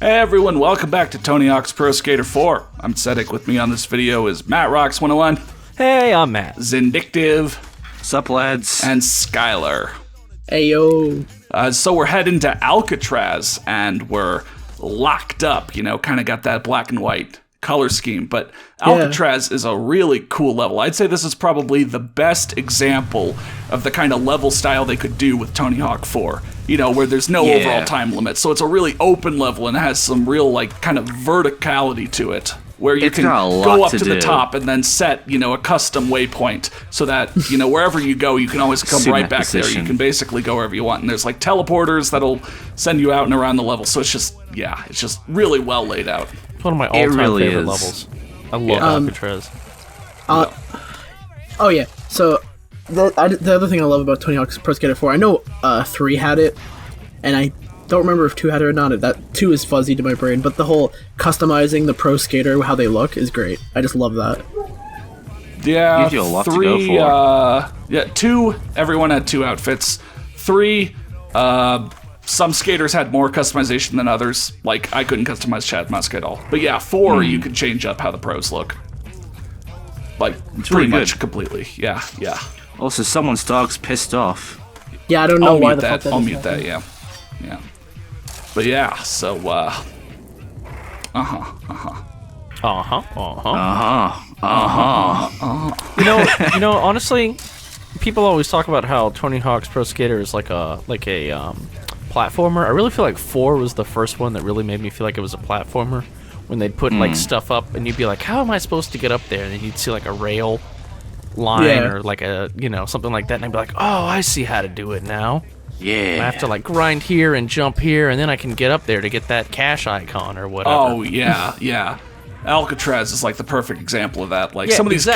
Hey everyone, welcome back to Tony Hawk's Pro Skater 4. I'm Cedric. With me on this video is Matt Rocks 101. Hey, I'm Matt. Zindictive. Sup, lads? And Skylar. Hey, yo. So we're heading to Alcatraz, and we're locked up, kind of got that black and white color scheme. But Alcatraz is a really cool level. I'd say this is probably the best example of the kind of level style they could do with Tony Hawk 4. Where there's no overall time limit. So it's a really open level and it has some real, kind of verticality to it. Where you can go up to the top and then set, a custom waypoint so that, wherever you go, you can always come right back there. You can basically go wherever you want. And there's, teleporters that'll send you out and around the level. So it's just really well laid out. It's one of my all-time favorite levels. I love Alcatraz. Oh, yeah. So, the other thing I love about Tony Hawk's Pro Skater 4, I know 3 had it, and I don't remember if 2 had it or not. That 2 is fuzzy to my brain, but the whole customizing the Pro Skater, how they look, is great. I just love that. Yeah, gives you a lot 3, to go for. 2, everyone had 2 outfits. 3, some skaters had more customization than others. I couldn't customize Chad Musk at all. But yeah, 4, you could change up how the pros look. It's pretty really much good. Completely. Yeah. Also, someone's dog's pissed off. Yeah, I don't know why the fuck that I'll is mute that, yeah. But yeah, so, honestly, people always talk about how Tony Hawk's Pro Skater is like a platformer. I really feel like 4 was the first one that really made me feel like it was a platformer. When they'd put stuff up and you'd be like, how am I supposed to get up there? And then you'd see a rail line or something like that, and I'd be like, oh, I see how to do it now. Yeah. I have to grind here and jump here, and then I can get up there to get that cash icon or whatever. Oh yeah. Alcatraz is the perfect example of that. Some of these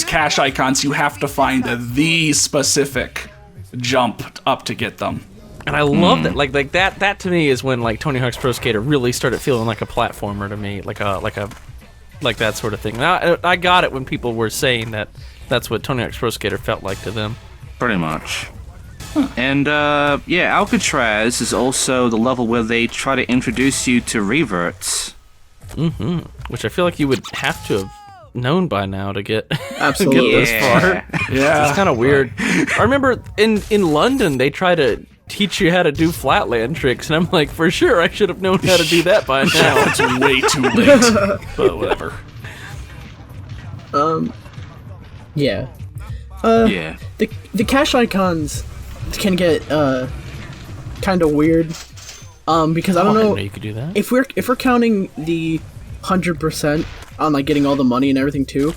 cash icons, you have to find the specific jump up to get them. And I love that. That to me is when Tony Hawk's Pro Skater really started feeling like a platformer to me, like that sort of thing. Now, I got it when people were saying that that's what Tony Hawk's Pro Skater felt like to them. Pretty much. And, Alcatraz is also the level where they try to introduce you to reverts. Mm-hmm. Which I feel like you would have to have known by now to get, Absolutely. get this far. Yeah. It's kind of weird. I remember in London, they try to teach you how to do flatland tricks, and I'm like, for sure, I should have known how to do that by now. It's way too late. But whatever. Yeah. Yeah. The cash icons can get kind of weird. Because I don't know you could do that. if we're counting the 100% on getting all the money and everything too.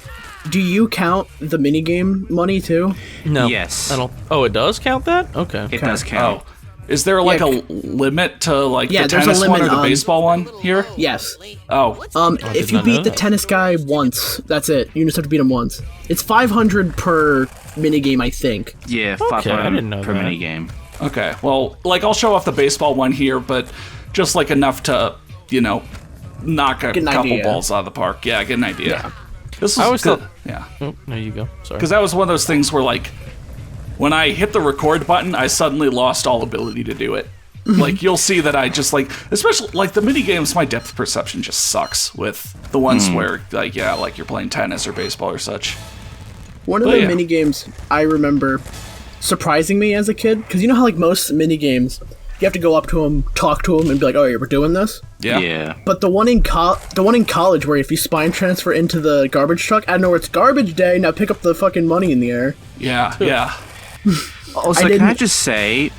Do you count the minigame money too? No. Yes. It does count that? Okay. It does count. Oh. Is there a limit to the there's tennis a limit one or the baseball one here? Yes. Oh. If you beat the tennis guy once, that's it. You just have to beat him once. It's 500 per minigame, I think. Yeah, I 500 didn't know per that. minigame. Okay. Well, I'll show off the baseball one here, but just enough to, knock a couple idea. balls out of the park. Yeah, get an idea. Yeah. This is I always good. thought- Yeah. Oh, there you go. Sorry. Because that was one of those things where, when I hit the record button, I suddenly lost all ability to do it. You'll see that I just, especially, the minigames, my depth perception just sucks with the ones where, you're playing tennis or baseball or such. One of the minigames I remember surprising me as a kid, because you know how, most minigames, you have to go up to them, talk to them, and be like, oh, yeah, we're doing this? Yeah. But the one in college where if you spine transfer into the garbage truck, I don't know where it's garbage day, now pick up the fucking money in the air. Yeah. Also, can I just say,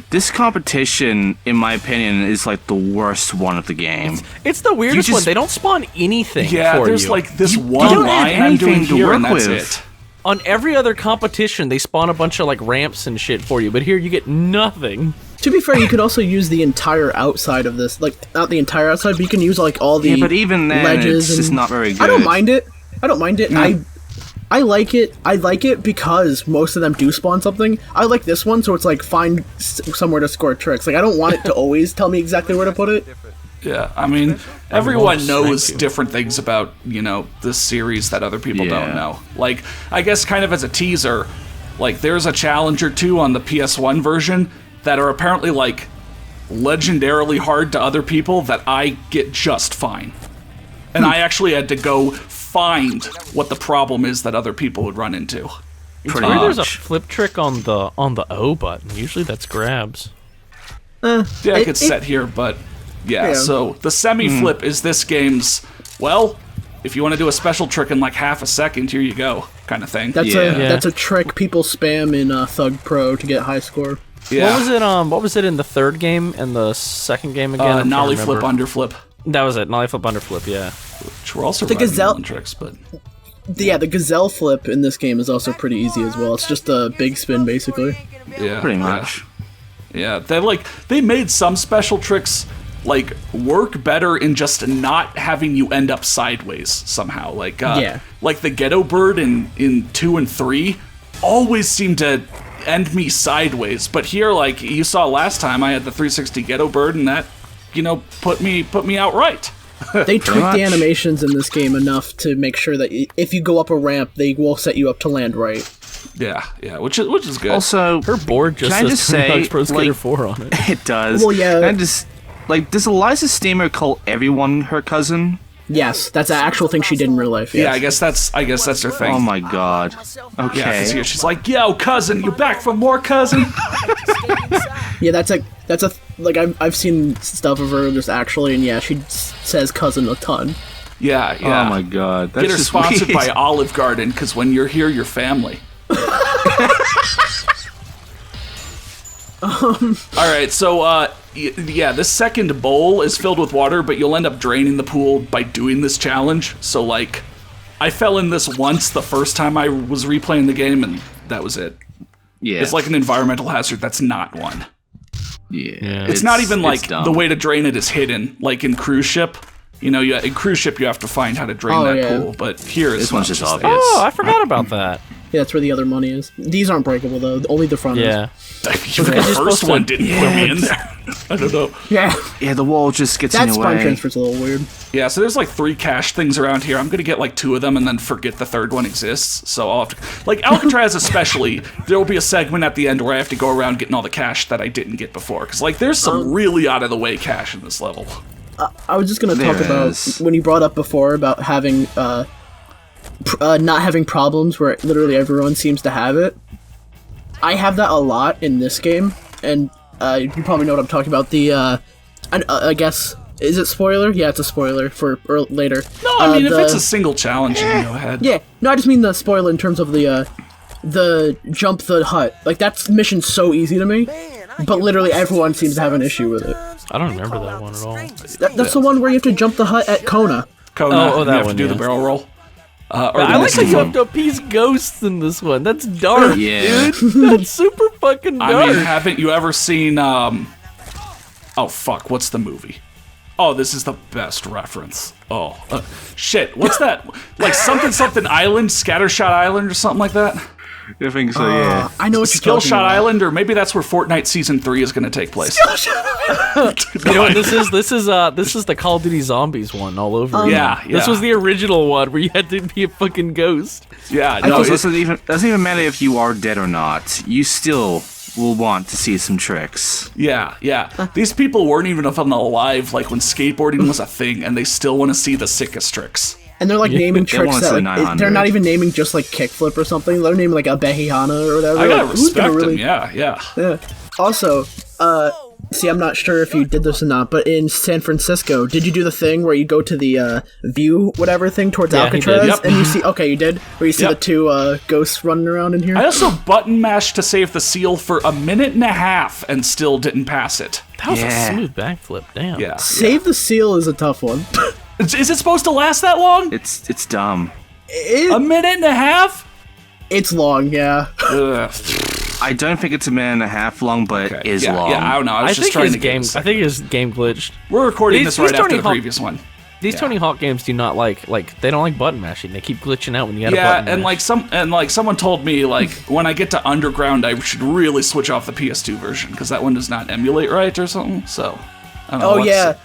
this competition, in my opinion, is the worst one of the game. It's the weirdest one. They don't spawn anything for there's you. this one line I'm doing here, and that's it. On every other competition, they spawn a bunch of ramps and shit for you, but here you get nothing. To be fair, you could also use the entire outside of this. Not the entire outside, but you can use all the but even then, ledges it's just not very good. I don't mind it. No. I like it. I like it because most of them do spawn something. I like this one, so it's find somewhere to score tricks. I don't want it to always tell me exactly where to put it. Yeah, I mean, everyone knows different things about, this series that other people don't know. I guess kind of as a teaser, there's a challenge or two on the PS1 version that are apparently, legendarily hard to other people that I get just fine. And I actually had to go find what the problem is that other people would run into. It's weird there's a flip trick on the O button. Usually that's grabs. Yeah, it gets set here, but yeah. So the semi-flip is this game's, well, if you want to do a special trick in like half a second, here you go, kind of thing. That's a trick people spam in Thug Pro to get high score. Yeah. What was it in the third game and the second game again? Nollie flip, underflip. That was it. Nollie flip, underflip. Yeah. Which were also Gazelle tricks, but the Gazelle flip in this game is also pretty easy as well. It's just a big spin, basically. Yeah, pretty much. Yeah, they made some special tricks like work better in just not having you end up sideways somehow. Like like the ghetto bird in 2 and 3 always seemed to end me sideways, but here, like you saw last time, I had the 360 ghetto bird, and that put me out right. They tweaked the animations in this game enough to make sure that if you go up a ramp, they will set you up to land right. Yeah, which is good. Also, her board just says Tony Hawk's Pro Skater 4 on it. It does. Well, yeah. And just does Eliza Steamer call everyone her cousin? Yes, that's an actual thing she did in real life. Yes. Yeah, I guess that's her thing. Oh my god. Okay. Yeah, 'cause here she's like, "Yo, cousin, you back for more, cousin?" Yeah, that's I've seen stuff of her just actually, and yeah, she says cousin a ton. Yeah. Oh my god. That's Get her just sponsored weird. by Olive Garden, because when you're here, you're family. Alright, so, this second bowl is filled with water, but you'll end up draining the pool by doing this challenge. So, like, I fell in this once the first time I was replaying the game, and that was it. Yeah. It's like an environmental hazard that's not one. Yeah. It's not even like dumb. the way to drain it is hidden, like in Cruise Ship. In Cruise Ship you have to find how to drain that pool, but here This one's just obvious. Oh, I forgot about that. Yeah, that's where the other money is. These aren't breakable though. Only the front Yeah. The first one didn't put me in there. I don't know. is. Yeah. Yeah, the wall just gets in That the spine way. transfer's a little weird. Yeah, so there's like 3 cache things around here. I'm gonna get like 2 of them and then forget the third one exists. So I'll have to, like Alcatraz especially, there will be a segment at the end where I have to go around getting all the cache that I didn't get before. Because like there's some really out of the way cache in this level. I was just gonna talk There about is. when you brought up before about having not having problems where literally everyone seems to have it. I have that a lot in this game, and you probably know what I'm talking about. I guess, is it spoiler? Yeah, it's a spoiler for later. No, I mean if it's a single challenge, you can go ahead. Yeah, no, I just mean the spoiler in terms of the jump the hut. Like that mission's so easy to me, but literally everyone seems to have an issue with it. I don't remember that one at all. That's the one where you have to jump the hut at Kona. Kona, Oh, that you have one, to do the yeah. barrel roll. I like that you have to appease ghosts in this one. That's dark, Yeah. dude. That's super fucking dark. I mean, haven't you ever seen, oh fuck, what's the movie? Oh, this is the best reference. Oh, shit, what's that? Like something Island, Scattershot Island or something like that? I think so, yeah. I know what you're talking Skillshot about. Island, or maybe that's where Fortnite Season 3 is going to take place. You know what this is? This is the Call of Duty Zombies one all over. again. Yeah, This was the original one where you had to be a fucking ghost. Yeah, No, no, it doesn't even matter if you are dead or not. You still will want to see some tricks. yeah. These people weren't even alive like when skateboarding was a thing, and they still want to see the sickest tricks. And they're like naming tricks want that to say like, 900. they're not even naming just like kickflip or something. They're naming like a Behihana or whatever. I gotta Like, who's gonna respect really... them, yeah. Yeah. Also, see, I'm not sure if you did this or not, but in San Francisco, did you do the thing where you go to the view, whatever thing, towards Yeah, he did. Alcatraz, Yep. and you see? Okay, you did. Where you see Yep. the 2 ghosts running around in here. I also button mashed to save the seal for a minute and a half and still didn't pass it. That was Yeah. a smooth backflip. Damn. Yeah. Save the seal is a tough one. Is it supposed to last that long? It's dumb. A minute and a half? It's long, yeah. Ugh. I don't think it's a minute and a half long, but it is yeah, long. Yeah, I don't know. I was I just think trying his to get game. this. I think his game glitched. We're recording These- this right these after Tony the Hawk- previous one. These Tony Hawk games do not like they don't like button mashing. They keep glitching out when you got a Yeah, button and mash. someone told me like when I get to Underground, I should really switch off the PS2 version because that one does not emulate right or something. So, I don't know. Oh what's- yeah.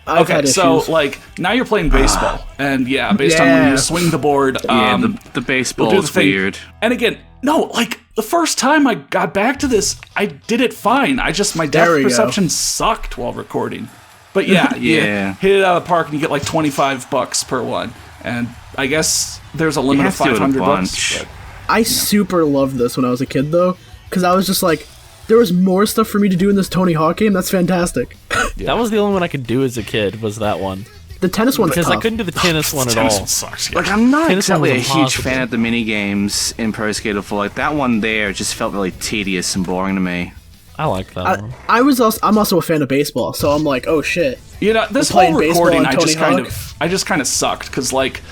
I've Okay, had so issues. like now you're playing baseball, and yeah, based on when Yeah. you swing the board, Yeah, the you'll baseball do the is thing. weird. And again, no, like the first time I got back to this, I did it fine. My depth perception sucked while recording. But yeah, Yeah. you hit it out of the park and you get like $25 per one. And I guess there's a limit of $500. But, I super loved this when I was a kid, though, because I was just like, there was more stuff for me to do in this Tony Hawk game. That's fantastic. That was the only one I could do as a kid, was that one. The tennis one's Because tough. I couldn't do the tennis one at all. tennis one sucks, yeah. Like, I'm not Tennis exactly a was huge impossible. fan of the mini games in Pro Skater 4. Like, that one there just felt really tedious and boring to me. I like that one. I'm also a fan of baseball, so I'm like, oh shit. You know, this We're playing whole baseball recording, on Tony I just kind of sucked because like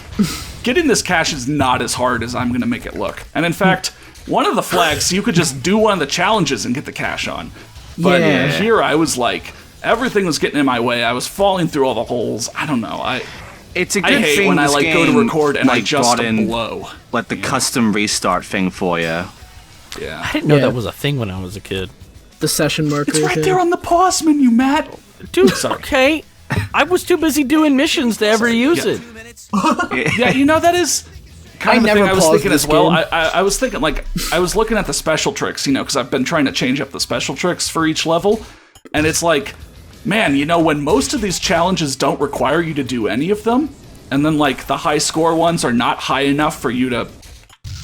getting this cash is not as hard as I'm gonna make it look. And in fact, one of the flags you could just do one of the challenges and get the cash on. But Yeah. here I was like, everything was getting in my way. I was falling through all the holes. I don't know. It's a I good hate thing when I this like go to game, record and I like, just brought in blow. like the custom restart thing for you. Yeah, I didn't know Yeah. that was a thing when I was a kid. The session marker. it's right there on the pause menu, Matt. Dude, okay. I was too busy doing missions to ever use it. Yeah, you know, that is kind of the never thing I was paused thinking this as well. game. I was thinking, like, I was looking at the special tricks, you know, because I've been trying to change up the special tricks for each level. And it's like, man, you know, when most of these challenges don't require you to do any of them, and then, like, the high score ones are not high enough for you to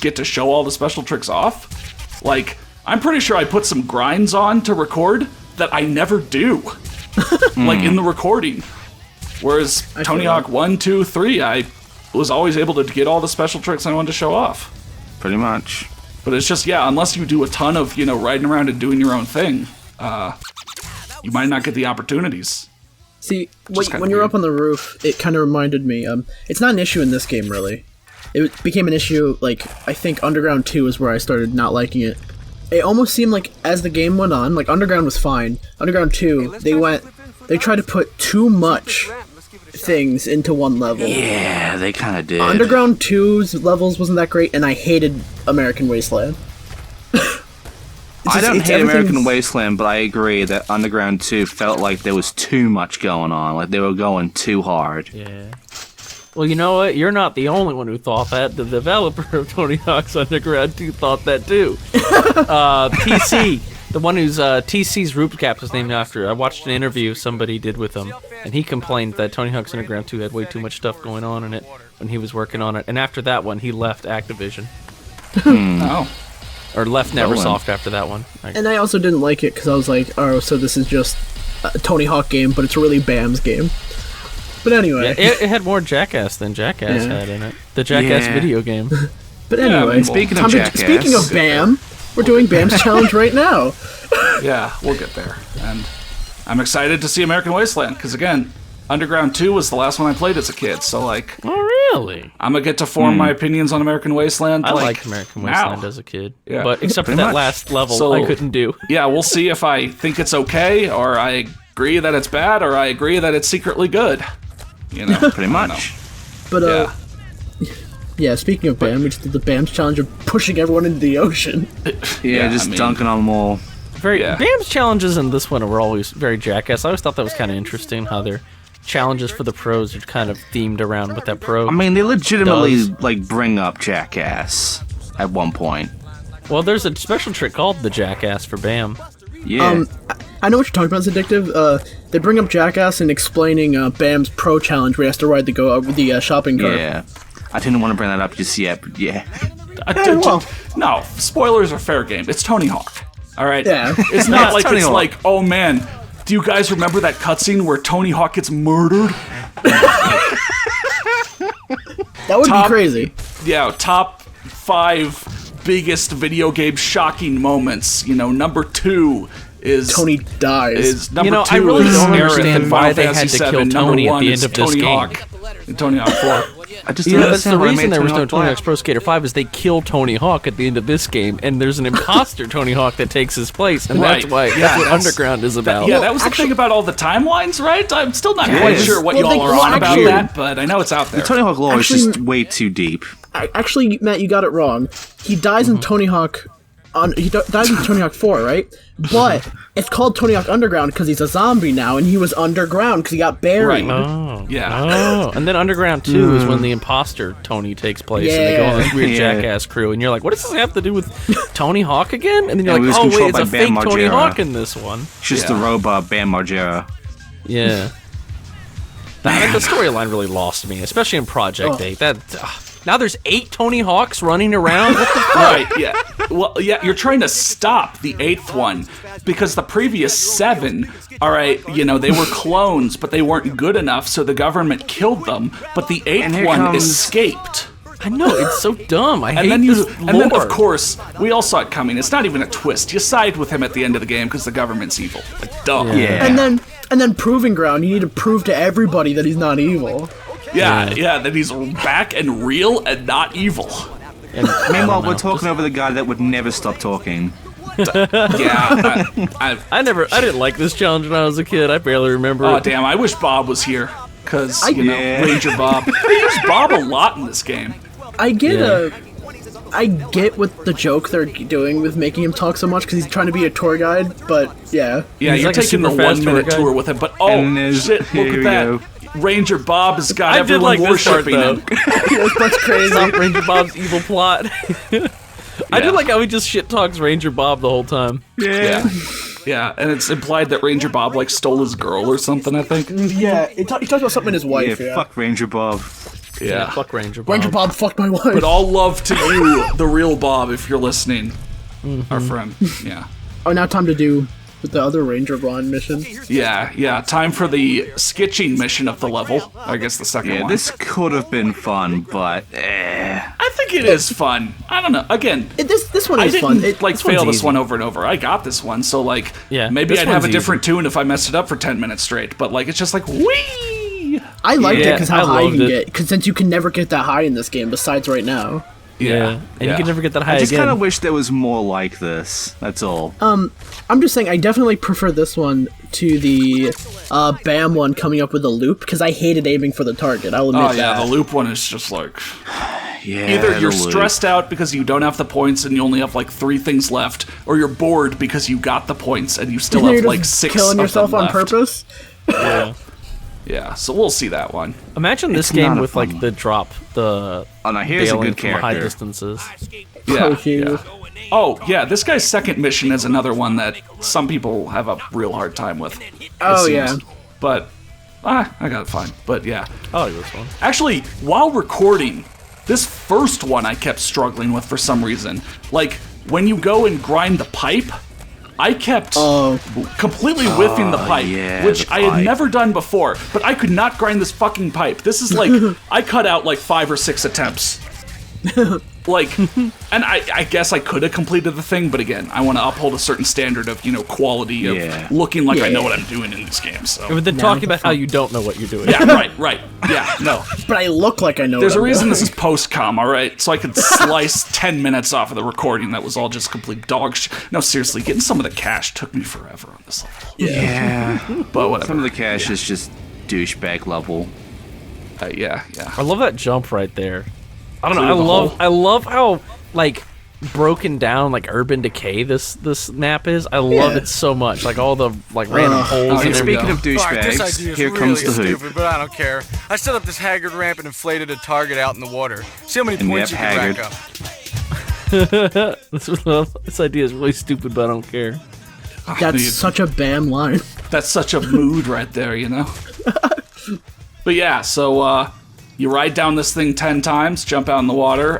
get to show all the special tricks off, like, I'm pretty sure I put some grinds on to record that I never do. Like, in the recording. Whereas Tony Hawk 1, 2, 3, I was always able to get all the special tricks I wanted to show off. Pretty much. But it's just, yeah, unless you do a ton of, you know, riding around and doing your own thing, you might not get the opportunities. See, kinda when you're weird. up on the roof, it kind of reminded me. It's not an issue in this game, really. It became an issue, like, I think Underground 2 is where I started not liking it. It almost seemed like, as the game went on, like, Underground was fine. Underground 2, they tried to put too much things into one level. Yeah, they kind of did. Underground 2's levels wasn't that great, and I hated American Wasteland. I don't hate everything's- American Wasteland, but I agree that Underground 2 felt like there was too much going on. Like, they were going too hard. Yeah. Well, you know what? You're not the only one who thought that. The developer of Tony Hawk's Underground 2 thought that too. TC, the one whose TC's Roots Cap was named after. I watched an interview somebody did with him, and he complained that Tony Hawk's Underground 2 had way too much stuff going on in it when he was working on it. And after that one, he left Activision. Oh. Or left Neversoft after that one. And I also didn't like it, because I was like, oh, so this is just a Tony Hawk game, but it's really Bam's game. But anyway. Yeah, it had more Jackass than Jackass had in it. The Jackass Yeah. video game. But anyway, Speaking of Jackass, speaking of Bam, we're doing Bam's challenge right now. Yeah, we'll get there. And I'm excited to see American Wasteland, because again, Underground 2 was the last one I played as a kid, so like, Oh, really? I'm gonna get to form my opinions on American Wasteland. I like, liked American now. Wasteland as a kid. Yeah. But except for Pretty that much. last level, So- I couldn't do. Yeah, we'll see if I think it's okay, or I agree that it's bad, or I agree that it's secretly good. You know, Pretty much. But Yeah. yeah, speaking of Bam, we just did the Bam's challenge of pushing everyone into the ocean. Yeah, just I mean- dunking on them all. Yeah. Bam's challenges in this one were always very Jackass. I always thought that was kind of interesting how their challenges for the pros are kind of themed around what that pro. I mean, they legitimately, Does. like, bring up Jackass at one point. Well, there's a special trick called the Jackass for Bam. Yeah. I know what you're talking about, it's addictive. They bring up Jackass in explaining Bam's pro challenge where he has to ride the shopping cart. Yeah. I didn't want to bring that up just yet, but yeah. No, spoilers are fair game. It's Tony Hawk. All right. Yeah. It's not It's like Tony it's Hawk. like, oh man, do you guys remember that cutscene where Tony Hawk gets murdered? That would be crazy. Yeah, top 5 biggest video game shocking moments. You know, number 2 is Tony dies. Is number You know, 2 I really is don't Aerith understand in why Final they had Fantasy to kill 7. Number Tony at 1 the is end of this Tony game. Hawk in Tony Hawk 4. I just You know, that's the understand why they reason made there was Tony no Hawk Tony black. Hawk's Pro Skater 5 is they kill Tony Hawk at the end of this game, and there's an imposter Tony Hawk that takes his place, and Right. that's why Yeah, that's what that's- Underground is about. Yeah, that was the thing about all the timelines, right? I'm still not Yeah, quite it is. sure what Well, y'all are on about actually- that, but I know it's out there. Tony Hawk lore is Actually- just way too deep. Actually, Matt, you got it wrong. He dies in Tony Hawk he dies in Tony Hawk 4, right? But it's called Tony Hawk Underground because he's a zombie now, and he was underground because he got buried. Right. Oh. Yeah. Oh. And then Underground 2 is when the imposter Tony takes place, and they go on this weird jackass crew, and you're like, what does this have to do with Tony Hawk again? And then you're like, oh, wait, it's a fake Tony Hawk in this one. It's just the robot Bam Margera. Yeah. The storyline really lost me, especially in Project 8. Now there's 8 Tony Hawks running around? What the fuck? Right, yeah. Well, yeah, you're trying to stop the 8th one because the previous 7, all right, you know, they were clones, but they weren't good enough, so the government killed them, but the 8th one escaped. I know, it's so dumb. I hate this lore. And then, of course, we all saw it coming. It's not even a twist. You side with him at the end of the game because the government's evil. Like, duh. Yeah. And then Proving Ground, you need to prove to everybody that he's not evil. Yeah, that he's back and real and not evil. And, Meanwhile, we're talking over the guy that would never stop talking. Yeah, I didn't like this challenge when I was a kid. I barely remember oh it. damn! I wish Bob was here because Ranger Bob. They use Bob a lot in this game. I get what the joke they're doing with making him talk so much because he's trying to be a tour guide, but yeah. Yeah, you're like a taking the super fast 1 minute tour guide. tour with him, but shit, look at that. Ranger Bob has got I did everyone like this part, worshipping him. That's crazy. Stop Ranger Bob's evil plot. I did like how he just shit talks Ranger Bob the whole time. Yeah. Yeah, and it's implied that Ranger Bob like stole his girl or something, I think. Yeah, he talks about something in his wife. Yeah, fuck Ranger Bob. Yeah. Fuck Ranger Bob. Ranger Bob fucked my wife. But all love to you, the real Bob, if you're listening. Our friend. Yeah. Oh, now time to do with the other Ranger Blonde mission. Yeah. Time for the sketching mission of the level. I guess the second one. This could have been fun, but I think it is fun. I don't know. Again, This one I is didn't fun. like fail this one over and over. I got this one, so like maybe this I'd have a one's different tune if I messed it up for 10 minutes straight. But like it's just like wee. I liked it because how I high you loved can it. get. Because since you can never get that high in this game, besides right now. And you can never get that high I just again. kind of wish there was more like this. That's all. I'm just saying, I definitely prefer this one to the BAM one coming up with a loop because I hated aiming for the target. I'll admit Oh yeah, that. the loop one is just like Yeah. either you're the loop. stressed out because you don't have the points and you only have like 3 things left, or you're bored because you got the points and you still You're have just like 6 killing of yourself them on left. purpose. Yeah, so we'll see that one. Imagine this It's game not a with fun like the drop, the Oh, now here's a bailing good from high character. distances. Yeah, Oh, geez. yeah. Oh, yeah, this guy's second mission is another one that some people have a real hard time with. it Oh, seems. yeah. But, I got it fine. But yeah. I like this one. Actually, while recording, this first one I kept struggling with for some reason. Like, when you go and grind the pipe, I kept completely whiffing the pipe, yeah, which the I had pipe. never done before. But I could not grind this fucking pipe. This is like, I cut out like 5 or 6 attempts. Like, and I guess I could have completed the thing, but again, I want to uphold a certain standard of, quality of Yeah. looking like I know Yeah. what I'm doing in these games. So. But then talking about how you don't know what you're doing. Yeah, right. Yeah, no. But I look like I know. There's what a I'm reason doing. this is post-com, all right? So I could slice 10 minutes off of the recording that was all just complete dog shit. No, seriously, getting some of the cash took me forever on this level. Yeah. But whatever. Some of the cash is just douchebag level. Yeah. I love that jump right there. I don't know. Clear the hole. I love how like broken down like urban decay this map is. I love it so much. Like all the like random holes. oh, and here we Speaking go. of Alright, this douchebags, idea is here really comes the hoop. stupid, but I don't care. I set up this haggard ramp and inflated a target out in the water. See how many And we points you have can haggard. rack up. this idea is really stupid, but I don't care. That's Dude. such a BAM line. That's such a mood right there, But yeah, so you ride down this thing 10 times, jump out in the water,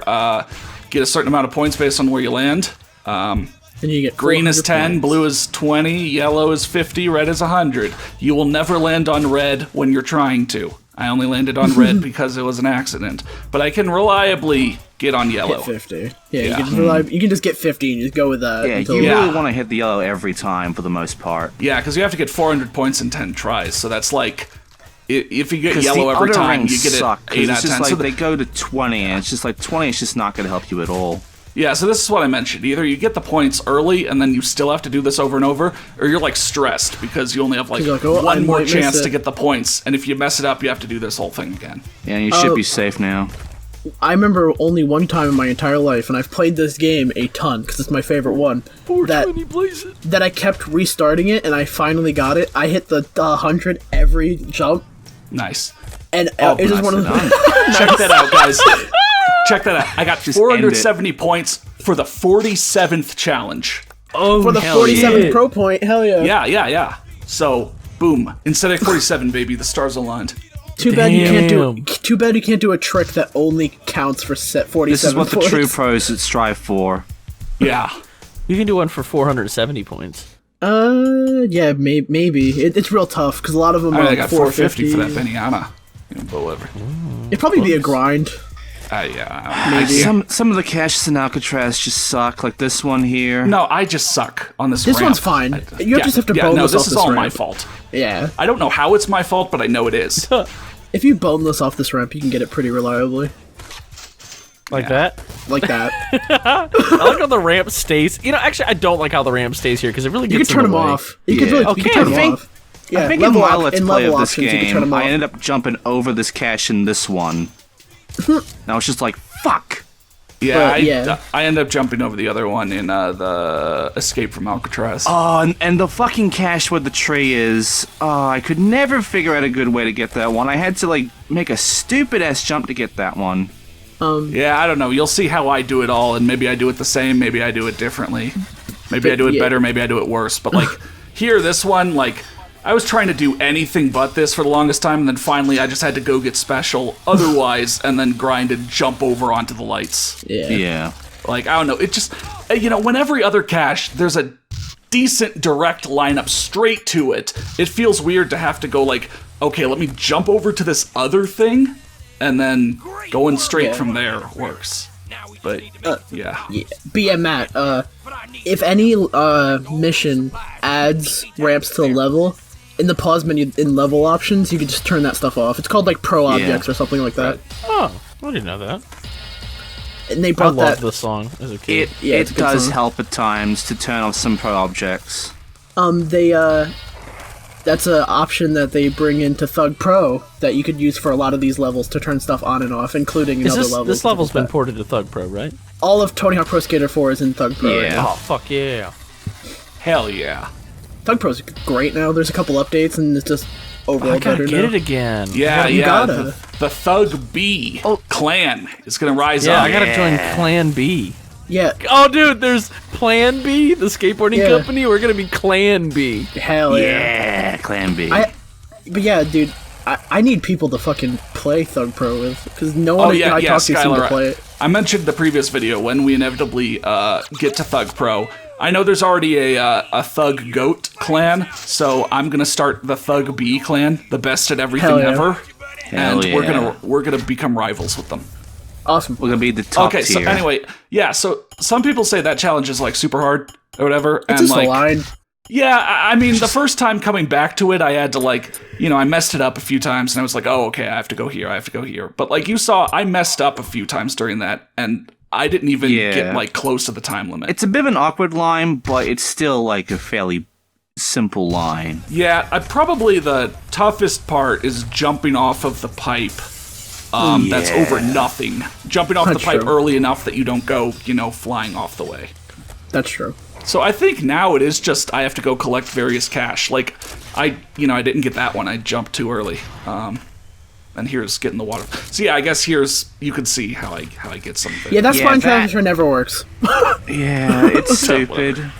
get a certain amount of points based on where you land. And you get Green is 400 10, points. blue is 20, yellow is 50, red is 100. You will never land on red when you're trying to. I only landed on red because it was an accident. But I can reliably get on yellow. Hit 50. Yeah, Yeah. You can just get 50 and just go with that. Yeah, until- you Yeah. really want to hit the yellow every time for the most part. Yeah, because you have to get 400 points in 10 tries. So that's like, if you get 'Cause yellow the every other time, rings you get it suck, 'cause 8 out it's of 10. just like So they go to 20, and it's just like 20 is just not going to help you at all. yeah, so this is what I mentioned. Either you get the points early and then you still have to do this over and over, or you're like stressed because you only have like You're like, oh, I one more might miss chance it. to get the points. And if you mess it up, you have to do this whole thing again. Yeah, you should be safe now. I remember only one time in my entire life, and I've played this game a ton because it's my favorite one. 420 plays it. That I kept restarting it, and I finally got it. I hit the 100 every jump, Nice. and Oh, it was one of the. Check that out, guys. Check that out. I got 470 points for the 47th challenge. Oh, For the hell 47th yeah. pro point, hell yeah. Yeah. So, boom. Instead of 47, baby, the stars aligned. Too bad you can't do. Damn. Too bad you can't do a trick that only counts for set 47 This is what the points. true pros strive for. Yeah. You can do one for 470 points. Yeah, maybe. It's real tough because a lot of them are I got 450 for that 450. Beniana. But whatever. It'd probably be a grind. Yeah. Some of the caches in Alcatraz just suck, like this one here. No, I just suck on this This ramp. one's fine. You just have to yeah, boneless no, off this is all my ramp. fault. Yeah. I don't know how it's my fault, but I know it is. If you boneless off this ramp, you can get it pretty reliably. Like that. Like that. I like how the ramp stays. You know, actually, I don't like how the ramp stays here because it really You gets can turn in the them way. off. You can Yeah. really you Okay, can turn I them off. Yeah, I think in level my op- Let's in Play level of this options, you can turn game, them I off. ended up jumping over this cache in this one. And I was just like, fuck! Yeah, But, yeah. I end up jumping over the other one in the Escape from Alcatraz. Oh, and the fucking cache where the tree is, I could never figure out a good way to get that one. I had to, like, make a stupid-ass jump to get that one. Yeah, I don't know. You'll see how I do it all, and maybe I do it the same, maybe I do it differently. Maybe I do it yeah. better, maybe I do it worse. But, like, here, this one, like, I was trying to do anything but this for the longest time, and then finally I just had to go get special otherwise, and then grind and jump over onto the lights. Yeah. Yeah. Like, I don't know, it just, you know, when every other cache, there's a decent direct lineup straight to it, it feels weird to have to go like, okay, let me jump over to this other thing, and then going straight Yeah. from there works. But, yeah. Yeah. But yeah, Matt, if any mission adds ramps to the level, in the pause menu in level options, you can just turn that stuff off. It's called like pro objects or something like that. Oh, I didn't know that. And they I brought loved that. the song as a kid. Yeah, it's a It good does song. help at times to turn off some pro objects. That's an option that they bring into Thug Pro that you could use for a lot of these levels to turn stuff on and off, including in Is other this, levels. this level's like been that. ported to Thug Pro, right? All of Tony Hawk Pro Skater 4 is in Thug Pro. right Yeah. now. Oh, fuck yeah. Hell yeah. Thug Pro's great now. There's a couple updates and it's just overall I gotta better get now. it again. Yeah, You yeah. gotta. The Thug B clan is gonna rise Yeah, up. I gotta join Clan B. Yeah, Oh, dude, there's Plan B, the skateboarding Yeah. company. We're gonna be Clan B. hell yeah. Yeah, Clan B. But yeah, dude, I need people to fucking play Thug Pro with, because no one Oh yeah, I yeah, talk to seems to Skylar. play it. I mentioned in the previous video when we inevitably get to Thug Pro. I know there's already a Thug Goat clan, so I'm gonna start the Thug B clan, the best at everything Hell yeah. ever, and yeah. we're gonna become rivals with them. Awesome. We're gonna be the top Okay, so tier. anyway, yeah. So some people say that challenge is like super hard or whatever, It's and just like, a line. yeah, I mean, the first time coming back to it, I had to like, you know, I messed it up a few times, and I was like, oh, okay, I have to go here, I have to go here. But like you saw, I messed up a few times during that, and I didn't even Yeah. get like close to the time limit. It's a bit of an awkward line, but it's still like a fairly simple line. Yeah, probably the toughest part is jumping off of the pipe. That's Yeah. over nothing. Jumping off the That's pipe true. early enough that you don't go, you know, flying off the way. That's true. So I think now it is just I have to go collect various cash. Like I didn't get that one. I jumped too early. And here's getting the water. So yeah, I guess here's you can see how I get something. Yeah, that Yeah, spine that- transfer never works. Yeah, it's stupid.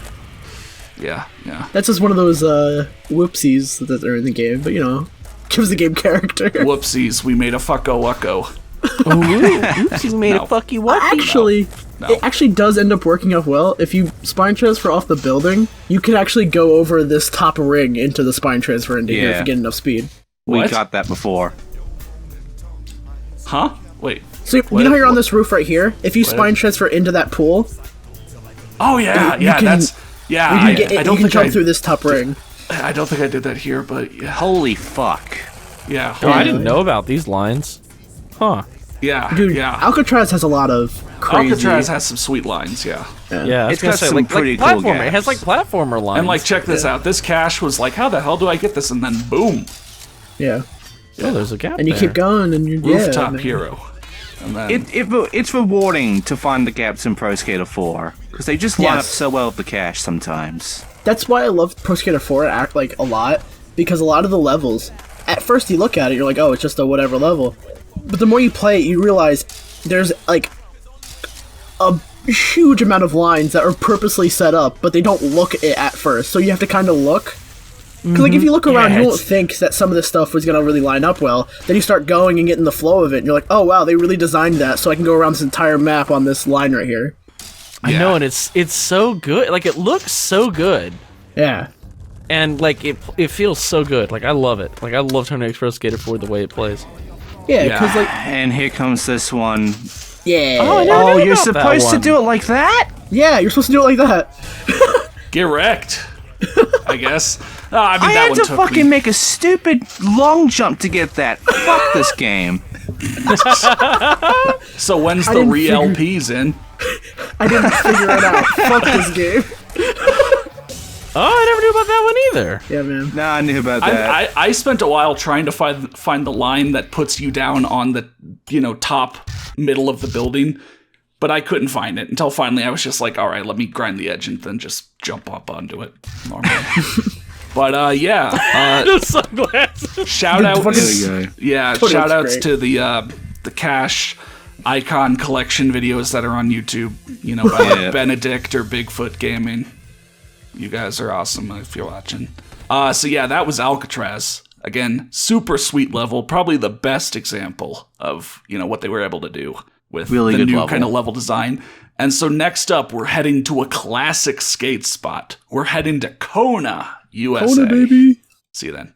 Yeah. That's just one of those whoopsies that are in the game, but you know, gives the game character. Whoopsies, we made a fucko lucko. Oops, you made No. a fucky wucky. Actually, No. it actually does end up working out well. If you spine transfer off the building, you can actually go over this top ring into the spine transfer into here if Yeah. you get enough speed. We What? got that before. Huh? Wait. So you know how you're on this roof right here? If you spine transfer into that pool, Oh yeah, You yeah. can- That's yeah. you can, get, I you don't can think jump through this top ring. I don't think I did that here, but yeah. Holy fuck. Yeah. Oh, I didn't know about these lines. Huh. Yeah. Dude, yeah. Alcatraz has a lot of crazy. Alcatraz has some sweet lines, yeah. Yeah, I was It's gonna got say, some like pretty cool platformer. It has gaps. like platformer lines. And like, check this out. This cache was like, how the hell do I get this? And then boom, Yeah, oh, there's a gap and you there. keep going, and you're rooftop man. hero. And then, It's rewarding to find the gaps in Pro Skater 4 because they just line up Yes. so well with the cache sometimes. That's why I love Pro Skater 4 act like a lot, because a lot of the levels, at first you look at it, you're like, oh, it's just a whatever level. But the more you play it, you realize there's like a huge amount of lines that are purposely set up, but they don't look it at first. So you have to kind of look. Because like if you look around, you won't think that some of this stuff was gonna really line up well. Then you start going and getting the flow of it, and you're like, oh wow, they really designed that, so I can go around this entire map on this line right here. I know, and it's so good. Like, it looks so good. Yeah. And, like, it feels so good. Like, I love it. Like, I love Tony Hawk's Pro Skater 4 the way it plays. Yeah, because like, And here comes this one. yeah. Oh, you're supposed to do it like that? Yeah, you're supposed to do it like that. get wrecked, I guess. I mean, I that had one to took fucking me. make a stupid long jump to get that. Fuck this game. So when's the didn't real figure- LPs in? I didn't figure it out. Fuck this game. Oh, I never knew about that one either. Yeah, man. Nah, I knew about that. I spent a while trying to find the line that puts you down on the top middle of the building, but I couldn't find it until finally I was just like, all right, let me grind the edge and then just jump up onto it normally. But The sunglasses. shout outs. There we go. Yeah, Totally shout looks outs great. to the cache icon collection videos that are on YouTube. By Yeah. Benedict or Bigfoot Gaming. You guys are awesome if you're watching. So yeah, that was Alcatraz. Again, super sweet level. Probably the best example of what they were able to do with Really the good new level. kind of level design. And so next up, we're heading to a classic skate spot. We're heading to Kona, USA. Kona, baby. See you then.